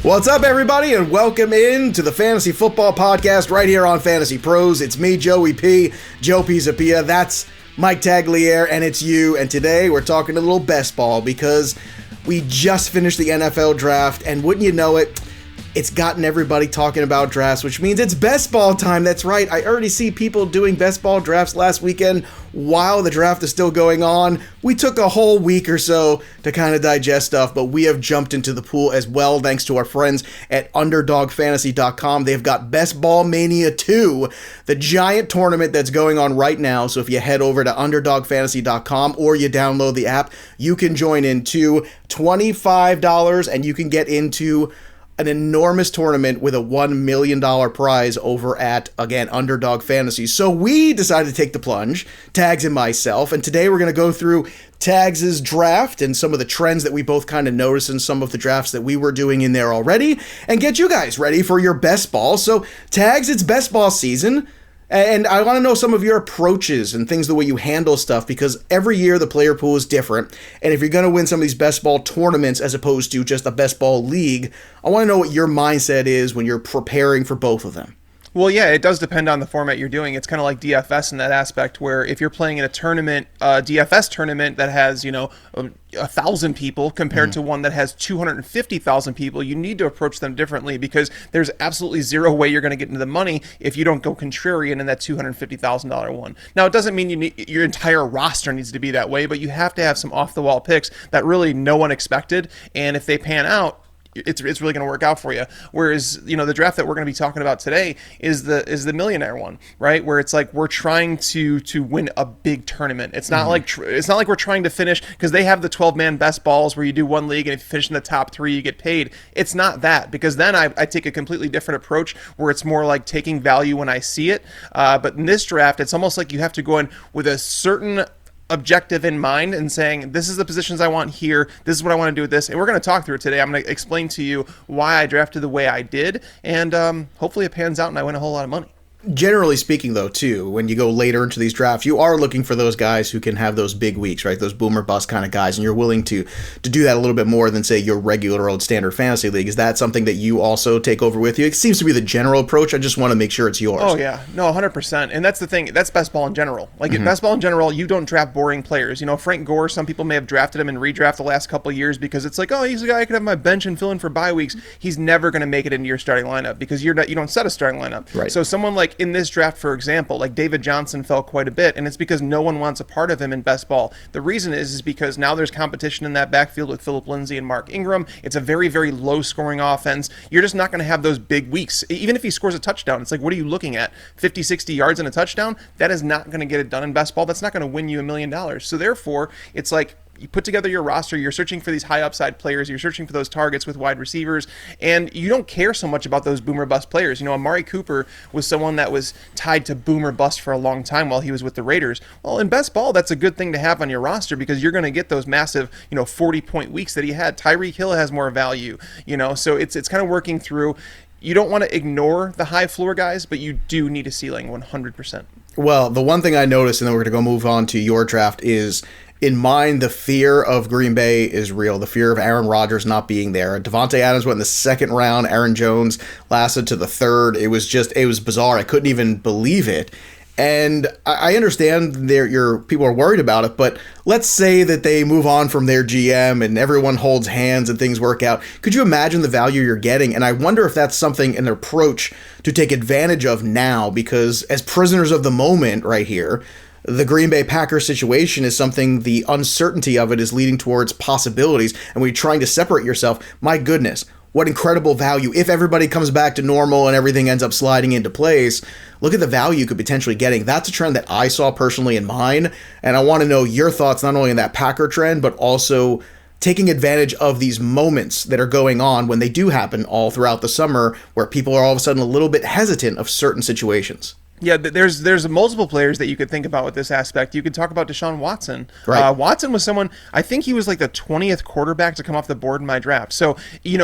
What's up, everybody, and welcome in to the Fantasy Football Podcast right here on Fantasy Pros. It's me, Joey P, Joe Pisapia. That's Mike Tagliere, and it's you. And today we're talking a little best ball because we just finished the NFL draft, and wouldn't you know it, it's gotten everybody talking about drafts, which means it's best ball time. That's right. I already see people doing best ball drafts last weekend while the draft is still going on. We took a whole week or so to kind of digest stuff, but we have jumped into the pool as well thanks to our friends at UnderdogFantasy.com. They've got Best Ball Mania 2, the giant tournament that's going on right now. So if you head over to UnderdogFantasy.com or you download the app, you can join in too. $25 and you can get into an enormous tournament with a $1 million prize over at, again, Underdog Fantasy. So we decided to take the plunge, Tags and myself, and today we're going to go through Tags' draft and some of the trends that we both kind of noticed in some of the drafts that we were doing in there already, and get you guys ready for your best ball. So Tags, it's best ball season. And I want to know some of your approaches and things, the way you handle stuff, because every year the player pool is different. And if you're going to win some of these best ball tournaments as opposed to just a best ball league, I want to know what your mindset is when you're preparing for both of them. Well, yeah, it does depend on the format you're doing. It's kind of like DFS in that aspect, where if you're playing in a tournament, DFS tournament that has, 1,000 people compared to one that has 250,000 people, you need to approach them differently because there's absolutely zero way you're going to get into the money if you don't go contrarian in that $250,000 one. Now, it doesn't mean your entire roster needs to be that way, but you have to have some off-the-wall picks that really no one expected, and if they pan out, it's really going to work out for you. Whereas, the draft that we're going to be talking about today is the millionaire one, right? Where it's like we're trying to win a big tournament. It's not like we're trying to finish, because they have the 12-man best balls where you do one league and if you finish in the top 3 you get paid. It's not that, because then I take a completely different approach where it's more like taking value when I see it. But in this draft, it's almost like you have to go in with a certain objective in mind and saying, this is the positions I want here, this is what I want to do with this, and we're going to talk through it today. I'm going to explain to you why I drafted the way I did, and hopefully it pans out and I win a whole lot of money. Generally speaking, though, too, when you go later into these drafts, you are looking for those guys who can have those big weeks, right? Those boomer bust kind of guys, and you're willing to do that a little bit more than, say, your regular old standard fantasy league. Is that something that you also take over with you? It seems to be the general approach. I just want to make sure it's yours. Oh, yeah. No, 100%. And that's the thing. That's best ball in general. Like, in best ball in general, you don't draft boring players. Frank Gore, some people may have drafted him in redraft the last couple of years because it's like, oh, he's a guy I could have my bench and fill in for bye weeks. He's never going to make it into your starting lineup because you don't set a starting lineup. Right. So someone like in this draft, for example, like David Johnson fell quite a bit, and it's because no one wants a part of him in best ball. The reason is because now there's competition in that backfield with Phillip Lindsay and Mark Ingram. It's a very, very low-scoring offense. You're just not going to have those big weeks. Even if he scores a touchdown, it's like, what are you looking at? 50, 60 yards and a touchdown? That is not going to get it done in best ball. That's not going to win you $1 million. So therefore, it's like, you put together your roster, you're searching for these high upside players, you're searching for those targets with wide receivers, and you don't care so much about those boomer bust players. Amari Cooper was someone that was tied to boomer bust for a long time while he was with the Raiders. Well, in best ball, that's a good thing to have on your roster because you're going to get those massive, 40-point weeks that he had. Tyreek Hill has more value, so it's kind of working through. You don't want to ignore the high floor guys, but you do need a ceiling 100%. Well, the one thing I noticed, and then we're going to go move on to your draft, is in mine, the fear of Green Bay is real. The fear of Aaron Rodgers not being there. Devontae Adams went in the second round. Aaron Jones lasted to the third. It was bizarre. I couldn't even believe it. And I understand your people are worried about it, but let's say that they move on from their GM and everyone holds hands and things work out. Could you imagine the value you're getting? And I wonder if that's something, an approach to take advantage of now, because as prisoners of the moment right here, the Green Bay Packers situation is something, the uncertainty of it is leading towards possibilities, and when you're trying to separate yourself, my goodness, what incredible value. If everybody comes back to normal and everything ends up sliding into place, look at the value you could potentially getting. That's a trend that I saw personally in mine, and I want to know your thoughts not only on that Packer trend, but also taking advantage of these moments that are going on when they do happen all throughout the summer where people are all of a sudden a little bit hesitant of certain situations. Yeah, there's multiple players that you could think about with this aspect. You could talk about Deshaun Watson. Right. Watson was someone, I think he was like the 20th quarterback to come off the board in my draft. So,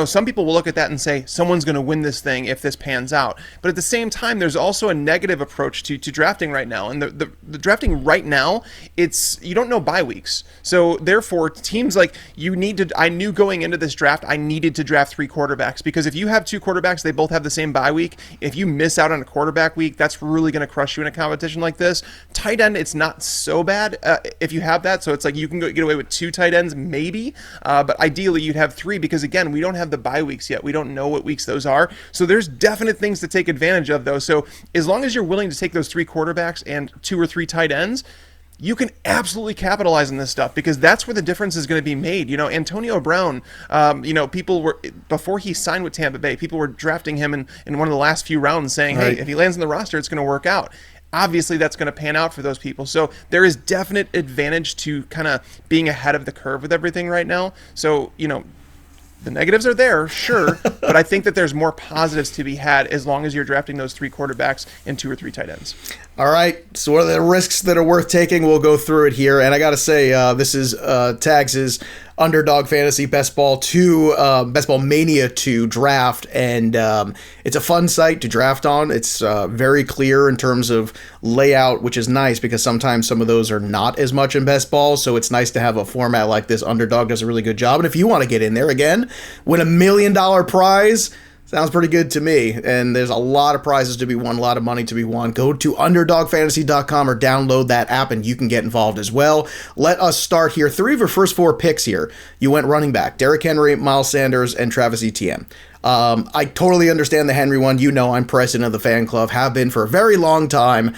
some people will look at that and say, someone's going to win this thing if this pans out. But at the same time, there's also a negative approach to drafting right now. And the drafting right now, you don't know bye weeks. So therefore, teams I knew going into this draft, I needed to draft 3 quarterbacks, because if you have 2 quarterbacks, they both have the same bye week. If you miss out on a quarterback week, that's really going to crush you in a competition like this. Tight end, it's not so bad if you have that. So it's like you can get away with 2 tight ends maybe, but ideally you'd have 3, because again, we don't have the bye weeks yet. We don't know what weeks those are. So there's definite things to take advantage of though. So as long as you're willing to take those 3 quarterbacks and 2 or 3 tight ends, you can absolutely capitalize on this stuff, because that's where the difference is going to be made. Antonio Brown, people were, before he signed with Tampa Bay, people were drafting him in one of the last few rounds saying, hey, if he lands in the roster, it's going to work out. Obviously, that's going to pan out for those people. So there is definite advantage to kind of being ahead of the curve with everything right now. So, the negatives are there, sure, but I think that there's more positives to be had as long as you're drafting those 3 quarterbacks and 2 or 3 tight ends. All right, so what are the risks that are worth taking? We'll go through it here, and I got to say, this is Tags' Underdog Fantasy Best Ball Mania 2 draft, and it's a fun site to draft on. It's very clear in terms of layout, which is nice, because sometimes some of those are not as much in Best Ball, so it's nice to have a format like this. Underdog does a really good job, and if you want to get in there again, win $1 million prize, sounds pretty good to me, and there's a lot of prizes to be won, a lot of money to be won. Go to UnderdogFantasy.com or download that app, and you can get involved as well. Let us start here. 3 of your first 4 picks here, you went running back. Derrick Henry, Miles Sanders, and Travis Etienne. I totally understand the Henry one. I'm president of the fan club, have been for a very long time.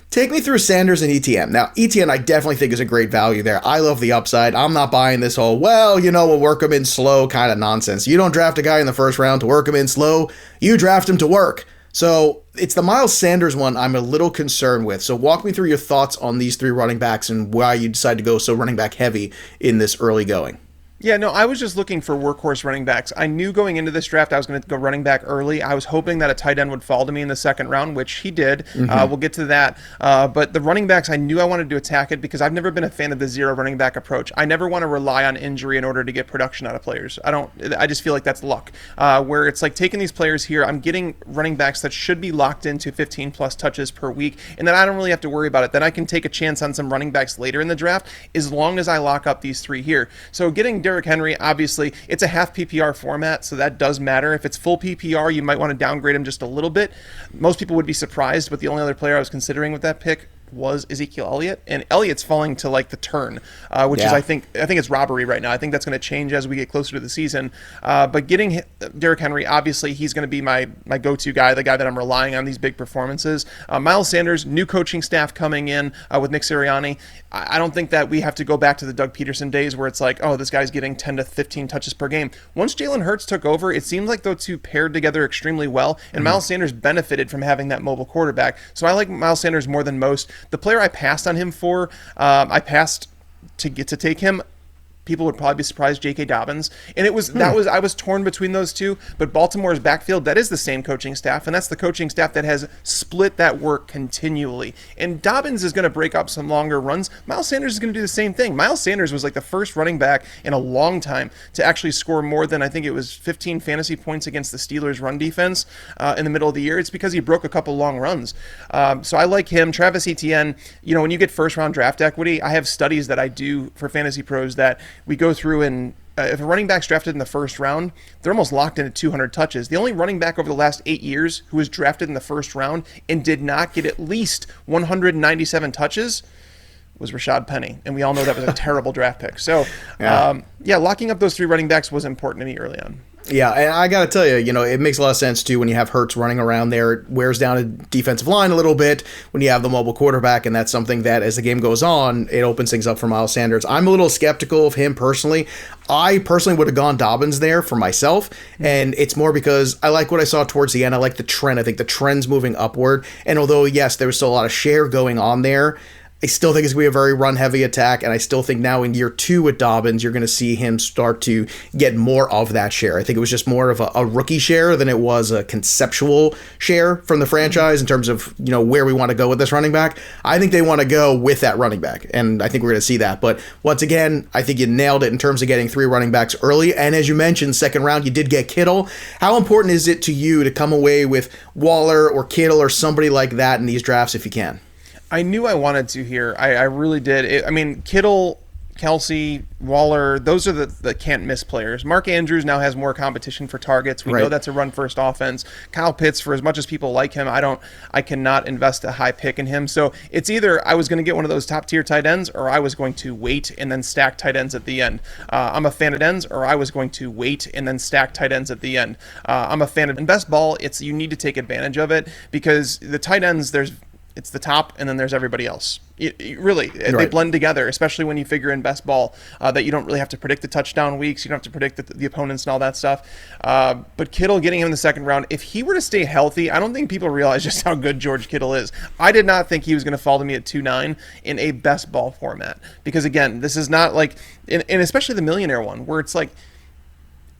Take me through Sanders and Etienne. Now, Etienne, I definitely think is a great value there. I love the upside. I'm not buying this whole, we'll work him in slow kind of nonsense. You don't draft a guy in the first round to work him in slow. You draft him to work. So it's the Miles Sanders one I'm a little concerned with. So walk me through your thoughts on these 3 running backs and why you decide to go so running back heavy in this early going. Yeah, no, I was just looking for workhorse running backs. I knew going into this draft I was going to go running back early. I was hoping that a tight end would fall to me in the second round, which he did. We'll get to that. But the running backs, I knew I wanted to attack it because I've never been a fan of the 0 running back approach. I never want to rely on injury in order to get production out of players. I just feel like that's luck. Where it's like taking these players here, I'm getting running backs that should be locked into 15 plus touches per week, and then I don't really have to worry about it. Then I can take a chance on some running backs later in the draft as long as I lock up these 3 here. So getting Derrick Henry, obviously, it's a half PPR format, so that does matter. If it's full PPR, you might want to downgrade him just a little bit. Most people would be surprised, but the only other player I was considering with that pick was Ezekiel Elliott, and Elliott's falling to like the turn, which is I think it's robbery right now. I think that's going to change as we get closer to the season. But getting Derrick Henry, obviously he's going to be my go-to guy, the guy that I'm relying on these big performances. Miles Sanders, new coaching staff coming in with Nick Sirianni. I don't think that we have to go back to the Doug Peterson days where it's like, oh, this guy's getting 10 to 15 touches per game. Once Jalen Hurts took over, it seemed like those 2 paired together extremely well, and Miles Sanders benefited from having that mobile quarterback. So I like Miles Sanders more than most. The player I passed on him for, I passed to get to take him. People would probably be surprised, J.K. Dobbins. And I was torn between those 2, but Baltimore's backfield, that is the same coaching staff, and that's the coaching staff that has split that work continually. And Dobbins is going to break up some longer runs. Miles Sanders is going to do the same thing. Miles Sanders was like the first running back in a long time to actually score more than, I think it was 15 fantasy points against the Steelers' run defense in the middle of the year. It's because he broke a couple long runs. So I like him. Travis Etienne, when you get first-round draft equity, I have studies that I do for FantasyPros that we go through, and if a running back's drafted in the first round, they're almost locked in at 200 touches. The only running back over the last 8 years who was drafted in the first round and did not get at least 197 touches was Rashad Penny, and we all know that was a terrible draft pick. So, locking up those 3 running backs was important to me early on. Yeah, and I got to tell you, it makes a lot of sense, too, when you have Hurts running around there. It wears down a defensive line a little bit when you have the mobile quarterback, and that's something that, as the game goes on, it opens things up for Miles Sanders. I'm a little skeptical of him personally. I personally would have gone Dobbins there for myself, and it's more because I like what I saw towards the end. I like the trend. I think the trend's moving upward, and although, yes, there was still a lot of share going on there, I still think it's going to be a very run-heavy attack, and I still think now in year 2 with Dobbins, you're going to see him start to get more of that share. I think it was just more of a rookie share than it was a conceptual share from the franchise in terms of, where we want to go with this running back. I think they want to go with that running back, and I think we're going to see that. But once again, I think you nailed it in terms of getting 3 running backs early, and as you mentioned, second round, you did get Kittle. How important is it to you to come away with Waller or Kittle or somebody like that in these drafts if you can? I knew I wanted to here. I really did. Kittle, Kelsey, Waller, those are the can't miss players. Mark Andrews now has more competition for targets. We know that's a run first offense. Kyle Pitts, for as much as people like him, I cannot invest a high pick in him. So it's either I was going to get one of those top tier tight ends, or I was going to wait and then stack tight ends at the end. I'm a fan of ends, or I was going to wait and then stack tight ends at the end. I'm a fan of in best ball. You need to take advantage of it because the tight ends it's the top, and then there's everybody else. They blend together, especially when you figure in best ball that you don't really have to predict the touchdown weeks. You don't have to predict the opponents and all that stuff. But Kittle, getting him in the second round, if he were to stay healthy, I don't think people realize just how good George Kittle is. I did not think he was going to fall to me at 2.9 in a best ball format. Because, again, this is not like, and especially the millionaire one, where it's like,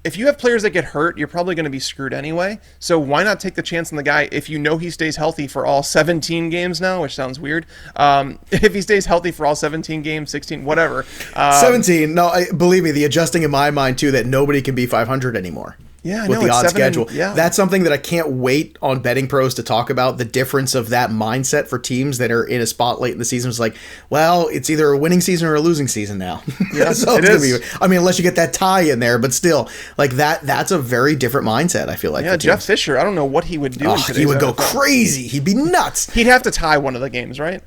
if you have players that get hurt, you're probably going to be screwed anyway. So why not take the chance on the guy if you know he stays healthy for all 17 games now, which sounds weird. If he stays healthy for all 17 games, 16, whatever. 17. No, believe me, the adjusting in my mind, too, that nobody can be 500 anymore. Yeah, with the odd schedule. Yeah. That's something that I can't wait on Betting Pros to talk about, the difference of that mindset for teams that are in a spot late in the season. It's like, well, it's either a winning season or a losing season now. Yeah, so it is. Unless you get that tie in there, but still, like that's a very different mindset, I feel like. Yeah, Jeff Fisher, I don't know what he would do. He would go crazy. He'd be nuts. He'd have to tie one of the games, right?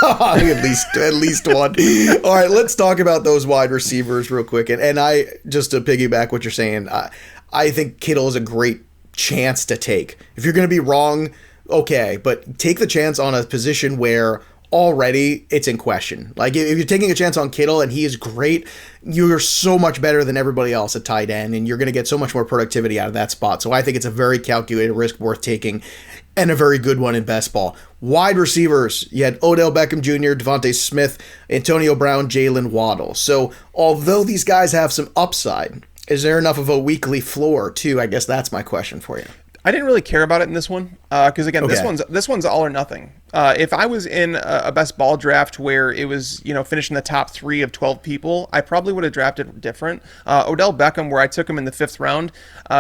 at least one. All right, let's talk about those wide receivers real quick. And I, just to piggyback what you're saying, I think Kittle is a great chance to take. If you're going to be wrong, okay, but take the chance on a position where already it's in question. Like if you're taking a chance on Kittle and he is great, you're so much better than everybody else at tight end, and you're going to get so much more productivity out of that spot. So I think it's a very calculated risk worth taking, and a very good one in best ball. Wide receivers, you had Odell Beckham Jr., DeVonta Smith, Antonio Brown, Jaylen, Waddle. So although these guys have some upside, is there enough of a weekly floor too? I guess that's my question for you. I didn't really care about it in this one because again, okay. this one's all or nothing. If I was in a best ball draft where it was finishing the top 3 of 12 people, I probably would have drafted different. Odell Beckham, where I took him in the 5th round,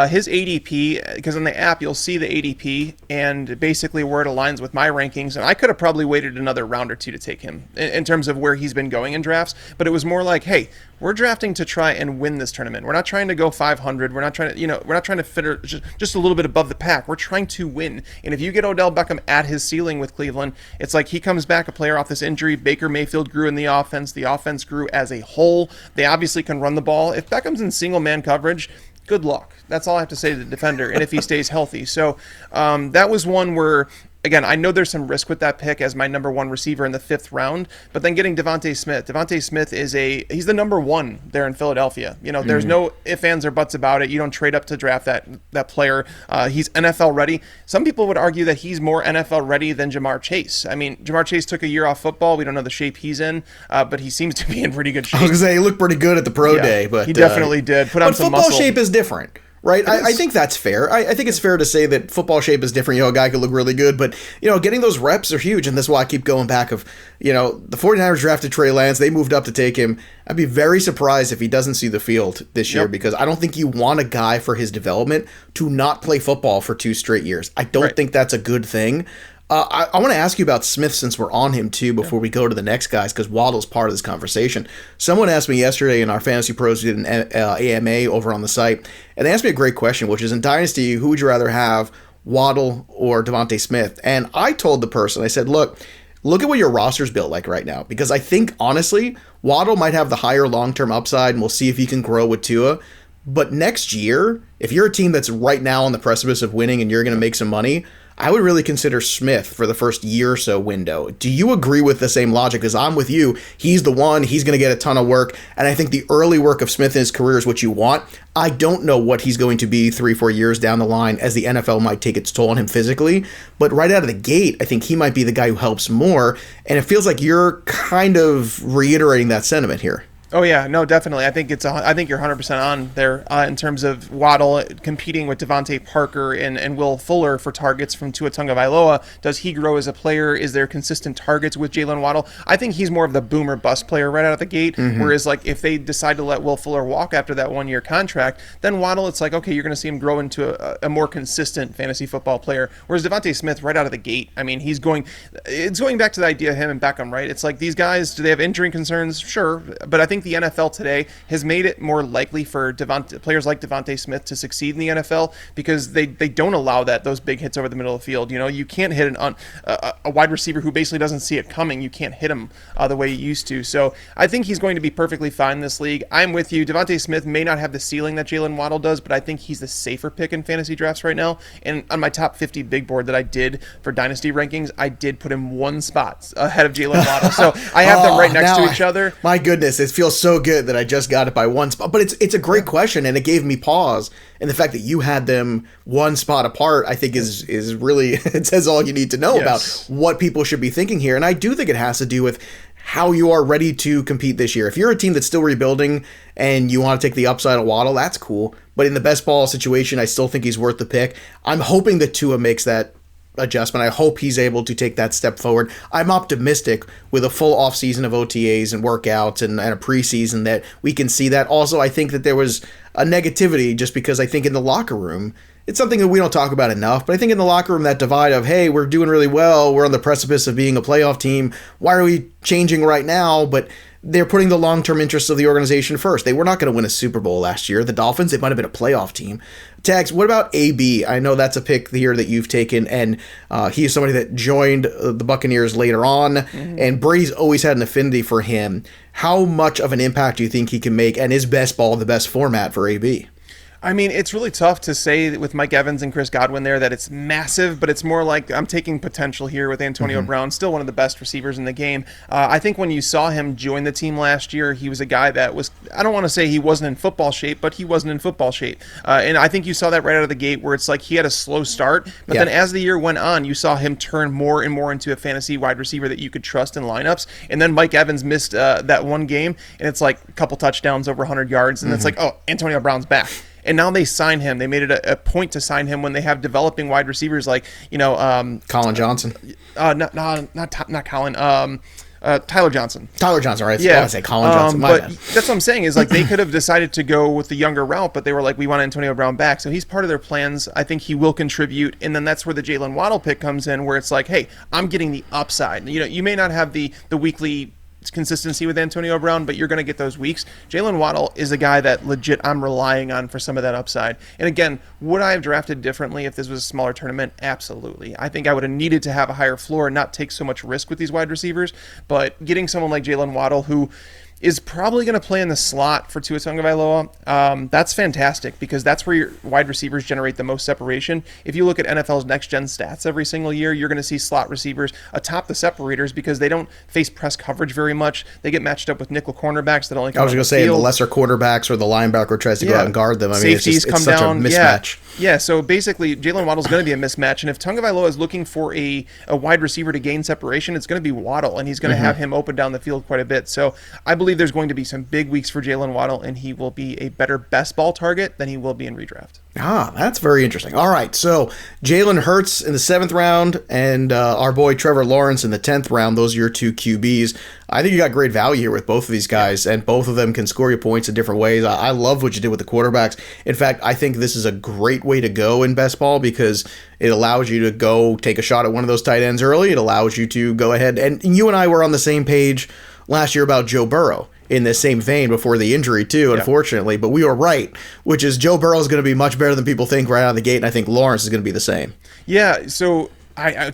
his ADP, because on the app you'll see the ADP and basically where it aligns with my rankings, and I could have probably waited another round or 2 to take him in terms of where he's been going in drafts. But it was more like, hey, we're drafting to try and win this tournament. We're not trying to go 500. We're not trying to fit just a little bit above the pack. We're trying to win. And if you get Odell Beckham at his ceiling with Cleveland, it's like he comes back a player off this injury. Baker Mayfield grew in the offense. The offense grew as a whole. They obviously can run the ball. If Beckham's in single man coverage, good luck. That's all I have to say to the defender. And if he stays healthy. So that was one where, again, I know there's some risk with that pick as my number 1 receiver in the 5th round, but then getting DeVonta Smith. DeVonta Smith he's the number 1 there in Philadelphia. There's no ifs, ands, or buts about it. You don't trade up to draft that player. He's NFL ready. Some people would argue that he's more NFL ready than Jamar Chase. I mean, Jamar Chase took a year off football. We don't know the shape he's in, but he seems to be in pretty good shape. I was going to say, he looked pretty good at the pro day, but he definitely did. Put on some muscle. But football shape is different. Right? I think that's fair. I think it's fair to say that football shape is different. A guy could look really good, but, getting those reps are huge, and that's why I keep going back of, the 49ers drafted Trey Lance. They moved up to take him. I'd be very surprised if he doesn't see the field this year, because I don't think you want a guy for his development to not play football for 2 straight years. I don't think that's a good thing. I want to ask you about Smith since we're on him too before we go to the next guys, because Waddle's part of this conversation. Someone asked me yesterday in our Fantasy Pros, we did an AMA over on the site, and they asked me a great question, which is, in Dynasty, who would you rather have, Waddle or DeVonta Smith? And I told the person, I said, look at what your roster's built like right now, because I think, honestly, Waddle might have the higher long-term upside, and we'll see if he can grow with Tua. But next year, if you're a team that's right now on the precipice of winning and you're going to make some money, I would really consider Smith for the first year or so window. Do you agree with the same logic? Because I'm with you. He's the one. He's going to get a ton of work. And I think the early work of Smith in his career is what you want. I don't know what he's going to be 3-4 years down the line as the NFL might take its toll on him physically. But right out of the gate, I think he might be the guy who helps more. And it feels like you're kind of reiterating that sentiment here. Oh yeah, no, definitely. I think you're 100% on there in terms of Waddle competing with Devontae Parker and Will Fuller for targets from Tua Tagovailoa. Does he grow as a player? Is there consistent targets with Jalen Waddle? I think he's more of the boom or bust player right out of the gate. Whereas like if they decide to let Will Fuller walk after that 1-year contract, then Waddle, it's like, okay, you're going to see him grow into a more consistent fantasy football player. Whereas DeVonta Smith right out of the gate, I mean, it's going back to the idea of him and Beckham, right? It's like these guys, do they have injury concerns? Sure, but I think the NFL today has made it more likely for players like DeVonta Smith to succeed in the NFL because they don't allow those big hits over the middle of the field. You know, you can't hit a wide receiver who basically doesn't see it coming. You can't hit him the way you used to. So I think he's going to be perfectly fine in this league. I'm with you. DeVonta Smith may not have the ceiling that Jalen Waddle does, but I think he's the safer pick in fantasy drafts right now. And on my top 50 big board that I did for Dynasty rankings, I did put him 1 spot ahead of Jalen Waddle. So I have them right next to each other. My goodness, it feels so good that I just got it by 1 spot. But it's a great question, and it gave me pause. And the fact that you had them 1 spot apart, I think is really, it says all you need to know about what people should be thinking here. And I do think it has to do with how you are ready to compete this year. If you're a team that's still rebuilding and you want to take the upside of Waddle, that's cool. But in the best ball situation, I still think he's worth the pick. I'm hoping that Tua makes that adjustment. I hope he's able to take that step forward. I'm optimistic with a full offseason of OTAs and workouts and a preseason that we can see that. Also, I think that there was a negativity just because I think in the locker room, it's something that we don't talk about enough, but I think in the locker room, that divide of, hey, we're doing really well, we're on the precipice of being a playoff team, why are we changing right now? But they're putting the long-term interests of the organization first. They were not going to win a Super Bowl last year. The Dolphins, it might have been a playoff team. Tags, what about AB? I know that's a pick here that you've taken, and he is somebody that joined the Buccaneers later on, and Brady's always had an affinity for him. How much of an impact do you think he can make, and is best ball the best format for AB? I mean, it's really tough to say with Mike Evans and Chris Godwin there that it's massive, but it's more like I'm taking potential here with Antonio Brown, still one of the best receivers in the game. I think when you saw him join the team last year, he was a guy that was, I don't want to say he wasn't in football shape, but he wasn't in football shape. And I think you saw that right out of the gate where it's like he had a slow start, but then as the year went on, you saw him turn more and more into a fantasy wide receiver that you could trust in lineups. And then Mike Evans missed that one game, and it's like a couple touchdowns over 100 yards, and it's like, oh, Antonio Brown's back. And now they sign him. They made it a point to sign him when they have developing wide receivers like, Colin Johnson. Not Colin. Tyler Johnson. Tyler Johnson, right? Yeah. I say Colin Johnson. But that's what I'm saying is like they could have decided to go with the younger route, but they were like, we want Antonio Brown back. So he's part of their plans. I think he will contribute. And then that's where the Jalen Waddle pick comes in, where it's like, hey, I'm getting the upside. You know, you may not have the weekly consistency with Antonio Brown, but you're going to get those weeks. Jalen Waddle is a guy that legit I'm relying on for some of that upside. And again, would I have drafted differently if this was a smaller tournament? Absolutely. I think I would have needed to have a higher floor and not take so much risk with these wide receivers, but getting someone like Jalen Waddle who is probably going to play in the slot for Tua Tagovailoa. That's fantastic because that's where your wide receivers generate the most separation. If you look at NFL's next-gen stats every single year, you're going to see slot receivers atop the separators because they don't face press coverage very much. They get matched up with nickel cornerbacks that only come I was going to say the lesser quarterbacks or the linebacker tries to go out and guard them. I mean, Safeties it's such down. a mismatch. Yeah, so basically Jalen Waddle's going to be a mismatch, and if Tagovailoa is looking for a wide receiver to gain separation, it's going to be Waddle, and he's going to have him open down the field quite a bit. So I believe there's going to be some big weeks for Jalen Waddle, and he will be a better best ball target than he will be in redraft. That's very interesting. All right, so Jalen Hurts in the 7th round and our boy Trevor Lawrence in the 10th round. Those are your two QBs. I think you got great value here with both of these guys, and both of them can score you points in different ways. I love what you did with the quarterbacks. In fact, I think this is a great way to go in best ball because it allows you to go take a shot at one of those tight ends early. It allows you to go ahead, and you and I were on the same page last year about Joe Burrow in the same vein before the injury too, unfortunately, but we were right, which is Joe Burrow is going to be much better than people think right out of the gate, and I think Lawrence is going to be the same. Yeah, so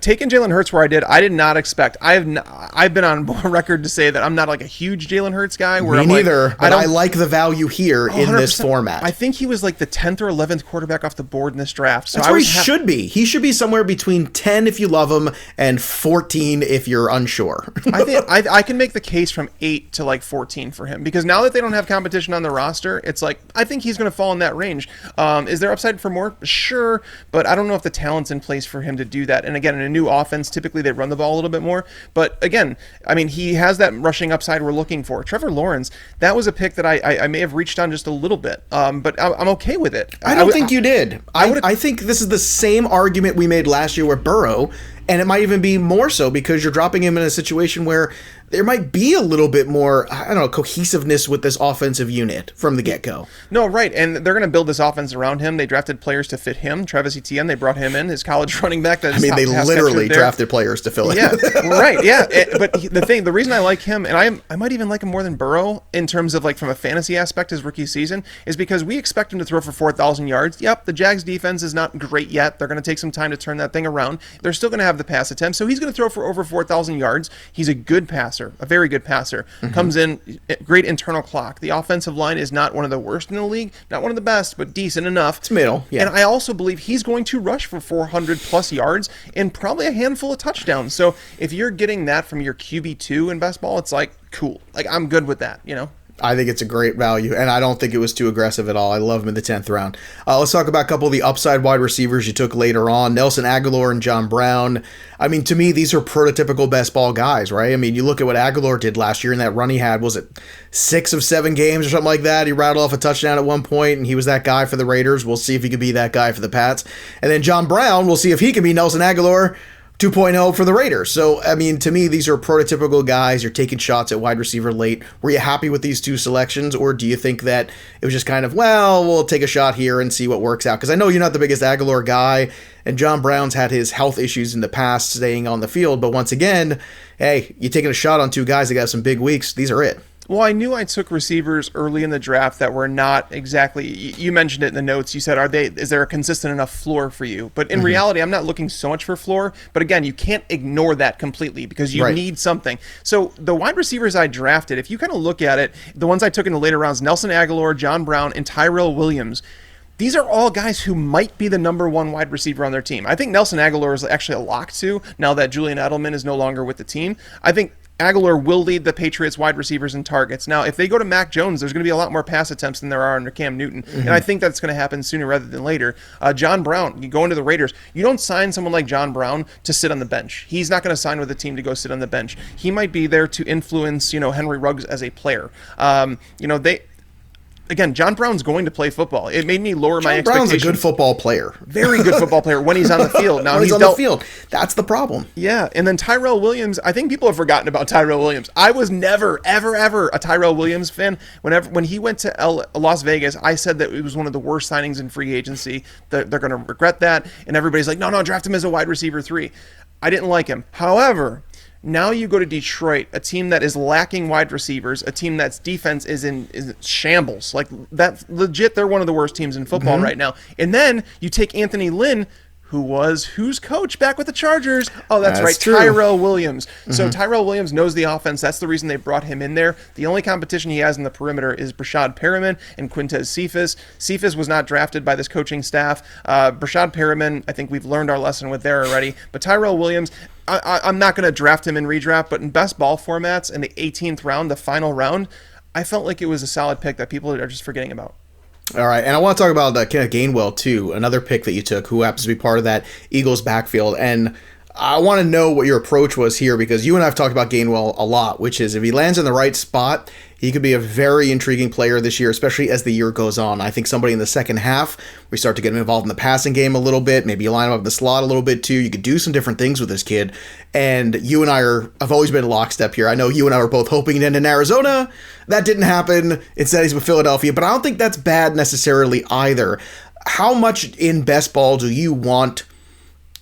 taking Jalen Hurts where I did not expect. I've been on record to say that I'm not like a huge Jalen Hurts guy. Me neither, but I like the value here in this format. I think he was like the 10th or 11th quarterback off the board in this draft. So that's where he should be. He should be somewhere between 10 if you love him and 14 if you're unsure. I think I can make the case from 8 to like 14 for him, because now that they don't have competition on the roster, it's like I think he's going to fall in that range. Is there upside for more? Sure, but I don't know if the talent's in place for him to do that. And again, in a new offense, typically they run the ball a little bit more. But again, I mean, he has that rushing upside we're looking for. Trevor Lawrence, that was a pick that I may have reached on just a little bit, but I'm okay with it. I don't think you did. I think this is the same argument we made last year with Burrow, and it might even be more so because you're dropping him in a situation where there might be a little bit more, I don't know, cohesiveness with this offensive unit from the get-go. No, right, and they're going to build this offense around him. They drafted players to fit him. Travis Etienne, they brought him in, his college running back. They literally drafted players to fill it. Yeah, right, yeah. But the reason I like him, and I might even like him more than Burrow in terms of like from a fantasy aspect his rookie season, is because we expect him to throw for 4,000 yards. Yep, the Jags defense is not great yet. They're going to take some time to turn that thing around. They're still going to have the pass attempts, so he's going to throw for over 4,000 yards. He's a good passer, a very good passer. Comes in, great internal clock. The offensive line is not one of the worst in the league, not one of the best, but decent enough. It's middle, yeah. And I also believe he's going to rush for 400 plus yards and probably a handful of touchdowns. So if you're getting that from your QB2 in best ball, it's like, cool. Like, I'm good with that, you know? I think it's a great value, and I don't think it was too aggressive at all. I love him in the 10th round. Let's talk about a couple of the upside wide receivers you took later on. Nelson Agholor and John Brown. I mean, to me, these are prototypical best ball guys, right? I mean, you look at what Agholor did last year in that run he had. Was it 6 of 7 games or something like that? He rattled off a touchdown at one point, and he was that guy for the Raiders. We'll see if he could be that guy for the Pats. And then John Brown, we'll see if he can be Nelson Agholor 2.0 for the Raiders. So, I mean, to me, these are prototypical guys. You're taking shots at wide receiver late. Were you happy with these two selections, or do you think that it was just kind of, well, we'll take a shot here and see what works out? Because I know you're not the biggest Agholor guy, and John Brown's had his health issues in the past staying on the field. But once again, hey, you're taking a shot on two guys that got some big weeks. These are it. Well, I knew I took receivers early in the draft that were not exactly, you mentioned it in the notes, you said, is there a consistent enough floor for you? But in reality, I'm not looking so much for floor, but again, you can't ignore that completely because you need something. So the wide receivers I drafted, if you kind of look at it, the ones I took in the later rounds, Nelson Agholor, John Brown, and Tyrell Williams, these are all guys who might be the number one wide receiver on their team. I think Nelson Agholor is actually a lock too, now that Julian Edelman is no longer with the team. I think Agholor will lead the Patriots wide receivers in targets. Now, if they go to Mac Jones, there's going to be a lot more pass attempts than there are under Cam Newton. And I think that's going to happen sooner rather than later. John Brown, you go into the Raiders. You don't sign someone like John Brown to sit on the bench. He's not going to sign with a team to go sit on the bench. He might be there to influence, Henry Ruggs as a player. Again, John Brown's going to play football. It made me lower my expectations. John Brown's a good football player. Very good football player when he's on the field. Now when he's on the field. That's the problem. Yeah, and then Tyrell Williams, I think people have forgotten about Tyrell Williams. I was never, ever, ever a Tyrell Williams fan. When he went to Las Vegas, I said that it was one of the worst signings in free agency. They're going to regret that, and everybody's like, no, draft him as a wide receiver 3. I didn't like him. However, now you go to Detroit, a team that is lacking wide receivers, a team that's defense is in shambles. Like, that's legit, they're one of the worst teams in football right now. And then you take Anthony Lynn, who's coach back with the Chargers? Oh, that's right, true. Tyrell Williams. So Tyrell Williams knows the offense. That's the reason they brought him in there. The only competition he has in the perimeter is Brashad Perriman and Quintez Cephas. Cephas was not drafted by this coaching staff. Brashad Perriman, I think we've learned our lesson with there already. But Tyrell Williams, I'm not going to draft him in redraft, but in best ball formats in the 18th round, the final round, I felt like it was a solid pick that people are just forgetting about. All right, and I want to talk about Kenneth Gainwell, too, another pick that you took, who happens to be part of that Eagles backfield. And I want to know what your approach was here, because you and I have talked about Gainwell a lot, which is if he lands in the right spot, he could be a very intriguing player this year, especially as the year goes on. I think somebody in the second half, we start to get him involved in the passing game a little bit. Maybe you line him up in the slot a little bit, too. You could do some different things with this kid. And you and I have always been lockstep here. I know you and I were both hoping to end in Arizona. That didn't happen. Instead, he's with Philadelphia. But I don't think that's bad necessarily either. How much in best ball do you want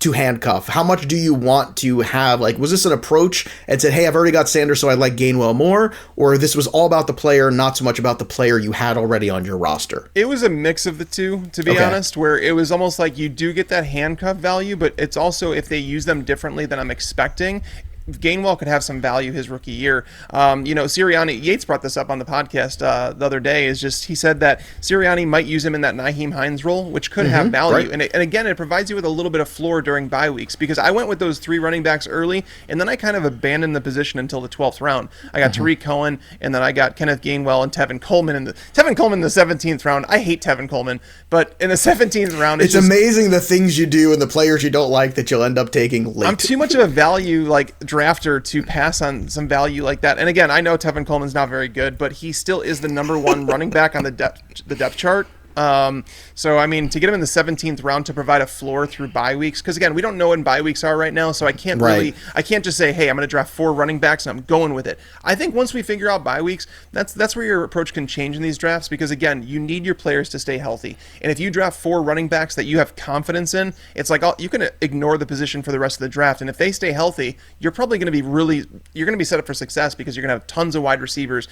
to handcuff? How much do you want to have? Like, was this an approach and said, hey, I've already got Sanders, so I like Gainwell more? Or this was all about the player, not so much about the player you had already on your roster? It was a mix of the two, to be honest, where it was almost like you do get that handcuff value, but it's also if they use them differently than I'm expecting, Gainwell could have some value his rookie year. Sirianni, Yates brought this up on the podcast the other day, is just, he said that Sirianni might use him in that Nyheim Hines role, which could have value. Right. And again, it provides you with a little bit of floor during bye weeks, because I went with those 3 running backs early, and then I kind of abandoned the position until the 12th round. I got Tariq Cohen, and then I got Kenneth Gainwell and Tevin Coleman in the 17th round. I hate Tevin Coleman, but in the 17th round, it's amazing the things you do and the players you don't like that you'll end up taking late. I'm too much of a value drafter to pass on some value like that. And again, I know Tevin Coleman's not very good, but he still is the number 1 running back on the depth chart. So I mean, to get him in the 17th round to provide a floor through bye weeks, because again, we don't know when bye weeks are right now, so I can't I can't just say, hey, I'm going to draft 4 running backs and I'm going with it. I think once we figure out bye weeks, that's where your approach can change in these drafts, because again, you need your players to stay healthy. And if you draft 4 running backs that you have confidence in, it's like you can ignore the position for the rest of the draft. And if they stay healthy, you're probably going to be set up for success, because you're going to have tons of wide receivers,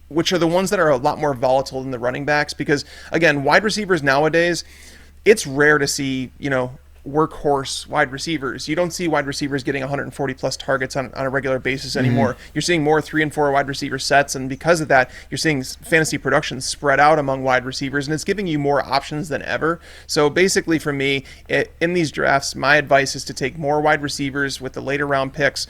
which are the ones that are a lot more volatile than the running backs. Because again, wide receivers nowadays, it's rare to see, workhorse wide receivers. You don't see wide receivers getting 140 plus targets on a regular basis anymore. You're seeing more 3 and 4 wide receiver sets, and because of that, you're seeing fantasy production spread out among wide receivers, and it's giving you more options than ever. So basically for me, in these drafts, my advice is to take more wide receivers with the later round picks.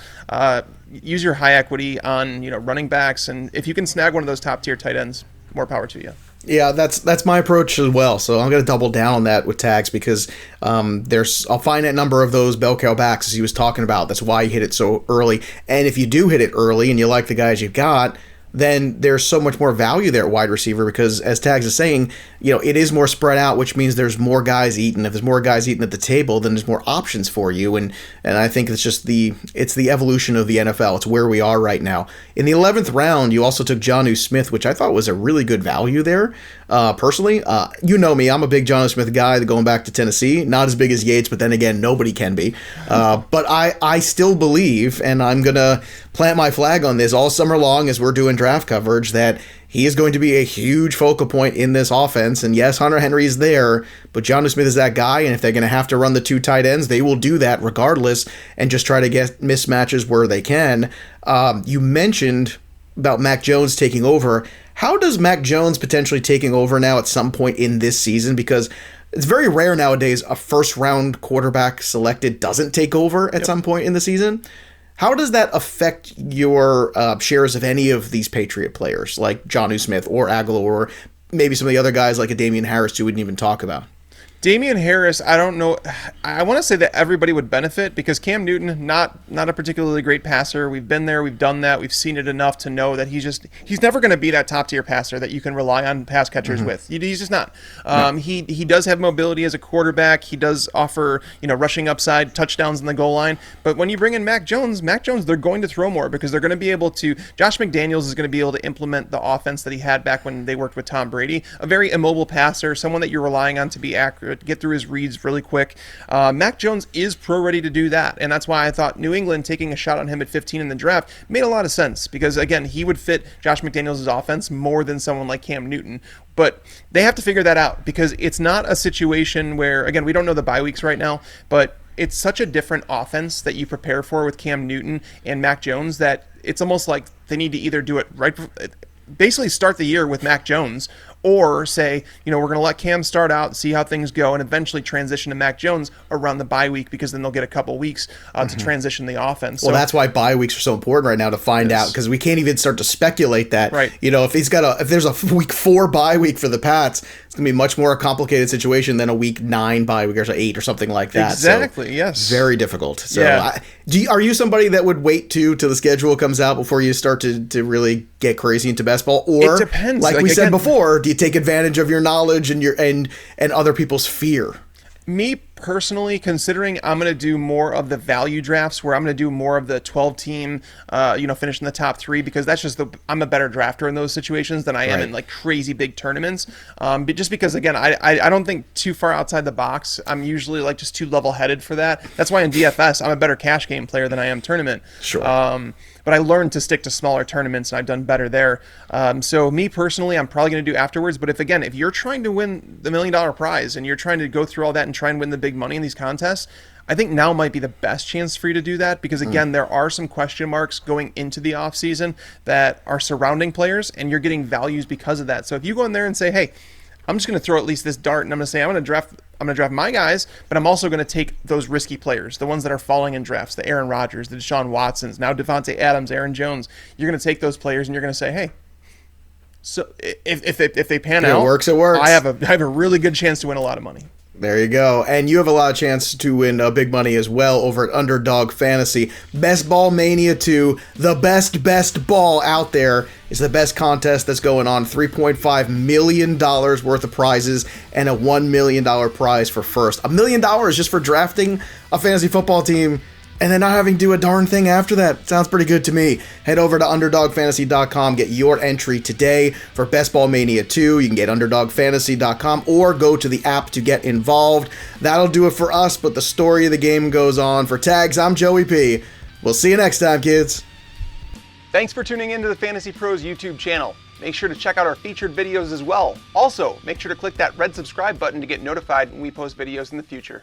Use your high equity on running backs, and if you can snag one of those top tier tight ends, more power to you. Yeah, that's my approach as well. So I'm going to double down on that with tags, because there's a finite number of those bell cow backs, as he was talking about. That's why you hit it so early. And if you do hit it early and you like the guys you've got, then there's so much more value there at wide receiver, because as Tags is saying, it is more spread out, which means there's more guys eating. If there's more guys eating at the table, then there's more options for you. And I think it's just the evolution of the NFL. It's where we are right now. In the 11th round, you also took Jonnu Smith, which I thought was a really good value there. Personally, you know me, I'm a big Jonnu Smith guy going back to Tennessee. Not as big as Yates, but then again, nobody can be. But I still believe, and I'm going to plant my flag on this all summer long as we're doing draft coverage, that he is going to be a huge focal point in this offense. And yes, Hunter Henry is there, but Jonnu Smith is that guy, and if they're going to have to run the 2 tight ends, they will do that regardless and just try to get mismatches where they can. You mentioned about Mac Jones taking over. How does Mac Jones potentially taking over now at some point in this season? Because it's very rare nowadays a first-round quarterback selected doesn't take over at some point in the season. How does that affect your shares of any of these Patriot players, like Jonnu Smith or Agholor, or maybe some of the other guys like a Damian Harris who we didn't even talk about? Damian Harris, I don't know. I want to say that everybody would benefit, because Cam Newton, not a particularly great passer. We've been there, we've done that, we've seen it enough to know that he's never going to be that top tier passer that you can rely on pass catchers with. He's just not. No. He does have mobility as a quarterback. He does offer rushing upside, touchdowns in the goal line. But when you bring in Mac Jones, they're going to throw more, because they're going to be able to. Josh McDaniels is going to be able to implement the offense that he had back when they worked with Tom Brady. A very immobile passer, someone that you're relying on to be accurate, get through his reads really quick. Mac Jones is pro-ready to do that, and that's why I thought New England taking a shot on him at 15 in the draft made a lot of sense, because again, he would fit Josh McDaniels' offense more than someone like Cam Newton. But they have to figure that out, because it's not a situation where, again, we don't know the bye weeks right now, but it's such a different offense that you prepare for with Cam Newton and Mac Jones that it's almost like they need to either do it basically start the year with Mac Jones, or say, we're going to let Cam start out, see how things go, and eventually transition to Mac Jones around the bye week, because then they'll get a couple weeks to transition the offense. Well, that's why bye weeks are so important right now to find out, because we can't even start to speculate that. Right. If there's a week 4 bye week for the Pats, it's going to be much more a complicated situation than a week 9 bye week or 8 or something like that. Exactly. So, yes. Very difficult. So, yeah. Are you somebody that would wait till the schedule comes out before you start to really get crazy into best ball? Or, it depends. Like said before, do you take advantage of your knowledge and other people's fear? Me personally, considering I'm going to do more of the value drafts where I'm going to do more of the 12 team, finish in the top 3, because that's just I'm a better drafter in those situations than I am in like crazy big tournaments. But just because, again, I don't think too far outside the box. I'm usually like just too level headed for that. That's why in DFS, I'm a better cash game player than I am tournament. Sure. But I learned to stick to smaller tournaments, and I've done better there. So me personally, I'm probably going to do afterwards. But if you're trying to win the $1 million prize and you're trying to go through all that and try and win the big money in these contests, I think now might be the best chance for you to do that, because again, there are some question marks going into the offseason that are surrounding players, and you're getting values because of that. So if you go in there and say, hey, I'm just going to throw at least this dart, and I'm going to say I'm going to draft my guys, but I'm also going to take those risky players, the ones that are falling in drafts, the Aaron Rodgers, the Deshaun Watsons, now Devontae Adams, Aaron Jones. You're going to take those players and you're going to say, hey, so if they pan out, it works. I have a really good chance to win a lot of money. There you go. And you have a lot of chance to win big money as well over at Underdog Fantasy. Best Ball Mania 2, the best ball out there, is the best contest that's going on. $3.5 million worth of prizes and a $1 million prize for first. $1 million just for drafting a fantasy football team and then not having to do a darn thing after that. Sounds pretty good to me. Head over to UnderdogFantasy.com. Get your entry today for Best Ball Mania 2. You can get UnderdogFantasy.com or go to the app to get involved. That'll do it for us, but the story of the game goes on. For Tags, I'm Joey P. We'll see you next time, kids. Thanks for tuning into the Fantasy Pros YouTube channel. Make sure to check out our featured videos as well. Also, make sure to click that red subscribe button to get notified when we post videos in the future.